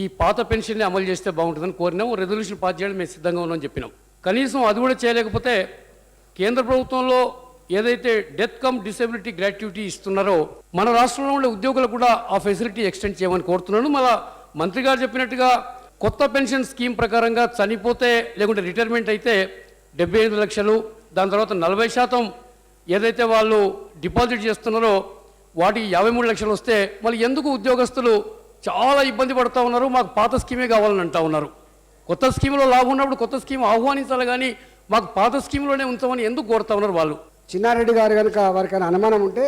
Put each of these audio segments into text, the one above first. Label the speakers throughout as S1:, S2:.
S1: ఈ పాత పెన్షన్ని అమలు చేస్తే బాగుంటుందని కోరినాం. రెజల్యూషన్ పాస్ చేయడం మేము సిద్ధంగా ఉన్నామని చెప్పినాం. కనీసం అది కూడా చేయలేకపోతే కేంద్ర ప్రభుత్వంలో ఏదైతే డెత్ కమ్ డిసేబిలిటీ గ్రాట్యుటీ ఇస్తున్నారో మన రాష్ట్రంలో ఉండే ఉద్యోగులకు కూడా ఆ ఫెసిలిటీ ఎక్స్టెండ్ చేయమని కోరుతున్నాను. మళ్ళా మంత్రి గారు చెప్పినట్టుగా కొత్త పెన్షన్ స్కీమ్ ప్రకారంగా చనిపోతే లేకుంటే రిటైర్మెంట్ అయితే 75 లక్షలు, దాని తర్వాత 40% ఏదైతే వాళ్ళు డిపాజిట్ చేస్తున్నారో వాటికి 53 లక్షలు వస్తే మళ్ళీ ఎందుకు ఉద్యోగస్తులు చాలా ఇబ్బంది పడుతూ ఉన్నారు, మాకు పాత స్కీమే కావాలని అంటూ ఉన్నారు. కొత్త స్కీమ్లో లాభం ఉన్నప్పుడు కొత్త స్కీమ్ ఆహ్వానించాలి, కానీ మాకు పాత స్కీమ్లోనే ఉంచామని ఎందుకు కోరుతా ఉన్నారు వాళ్ళు?
S2: చిన్నారెడ్డి గారు కనుక వారికైనా అనుమానం ఉంటే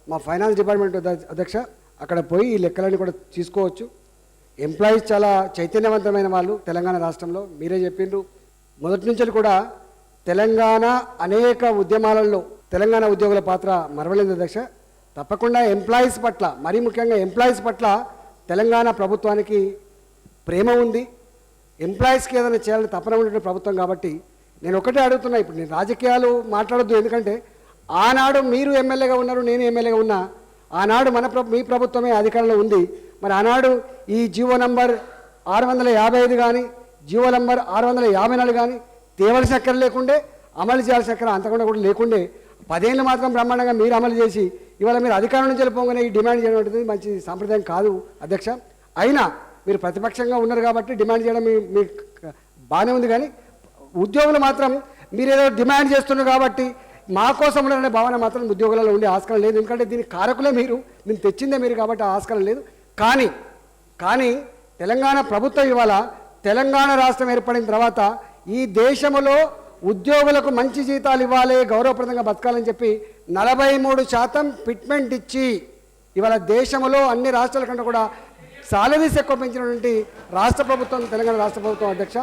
S2: మా ఫైనాన్స్ డిపార్ట్మెంట్ అధ్యక్ష అక్కడ పోయి ఈ లెక్కలన్నీ కూడా తీసుకోవచ్చు. ఎంప్లాయీస్ చాలా చైతన్యవంతమైన వాళ్ళు తెలంగాణ రాష్ట్రంలో. మీరే చెప్పిండ్రు మొదటి నుంచి కూడా తెలంగాణ అనేక ఉద్యమాలలో తెలంగాణ ఉద్యోగుల పాత్ర మరవలేదు అధ్యక్ష. తప్పకుండా ఎంప్లాయీస్ పట్ల, మరీ ముఖ్యంగా ఎంప్లాయీస్ పట్ల తెలంగాణ ప్రభుత్వానికి ప్రేమ ఉంది. ఎంప్లాయీస్కి ఏదైనా చేయాలని తపన ఉండే ప్రభుత్వం కాబట్టి నేను ఒకటే అడుగుతున్నా. ఇప్పుడు నేను రాజకీయాలు మాట్లాడొద్దు, ఎందుకంటే ఆనాడు మీరు ఎమ్మెల్యేగా ఉన్నారు, నేను ఎమ్మెల్యేగా ఉన్నా. ఆనాడు మీ ప్రభుత్వమే అధికారంలో ఉంది. మరి ఆనాడు ఈ జీవో నంబర్ 655 కానీ జీవో నంబర్ 654 కానీ తేవలసిన అక్కర లేకుండే, అమలు చేయాల్సిన అక్కర అంతకుండా కూడా లేకుండే 10 ఏళ్ళు మాత్రం బ్రహ్మాండంగా మీరు అమలు చేసి ఇవాళ మీరు అధికారం నుంచి వెళ్ళిపోగానే ఈ డిమాండ్ చేయడం అనేది మంచి సాంప్రదాయం కాదు అధ్యక్ష. అయినా మీరు ప్రతిపక్షంగా ఉన్నారు కాబట్టి డిమాండ్ చేయడం మీ బాగానే ఉంది, కానీ ఉద్యోగులు మాత్రం మీరు ఏదో డిమాండ్ చేస్తున్నారు కాబట్టి మా కోసం ఉన్నారనే భావన మాత్రం ఉద్యోగులలో ఉండే ఆస్కారం లేదు. ఎందుకంటే దీనికి కారకులే మీరు, దీన్ని తెచ్చిందే మీరు కాబట్టి ఆ ఆస్కారం లేదు. కానీ తెలంగాణ ప్రభుత్వం ఇవాళ తెలంగాణ రాష్ట్రం ఏర్పడిన తర్వాత ఈ దేశంలో ఉద్యోగులకు మంచి జీతాలు ఇవ్వాలి, గౌరవప్రదంగా బతకాలని చెప్పి 43% ఫిట్మెంట్ ఇచ్చి ఇవాళ దేశంలో అన్ని రాష్ట్రాల కంటే కూడా సాలరీస్ ఎక్కువ పెంచినటువంటి రాష్ట్ర ప్రభుత్వం తెలంగాణ రాష్ట్ర ప్రభుత్వం అధ్యక్ష.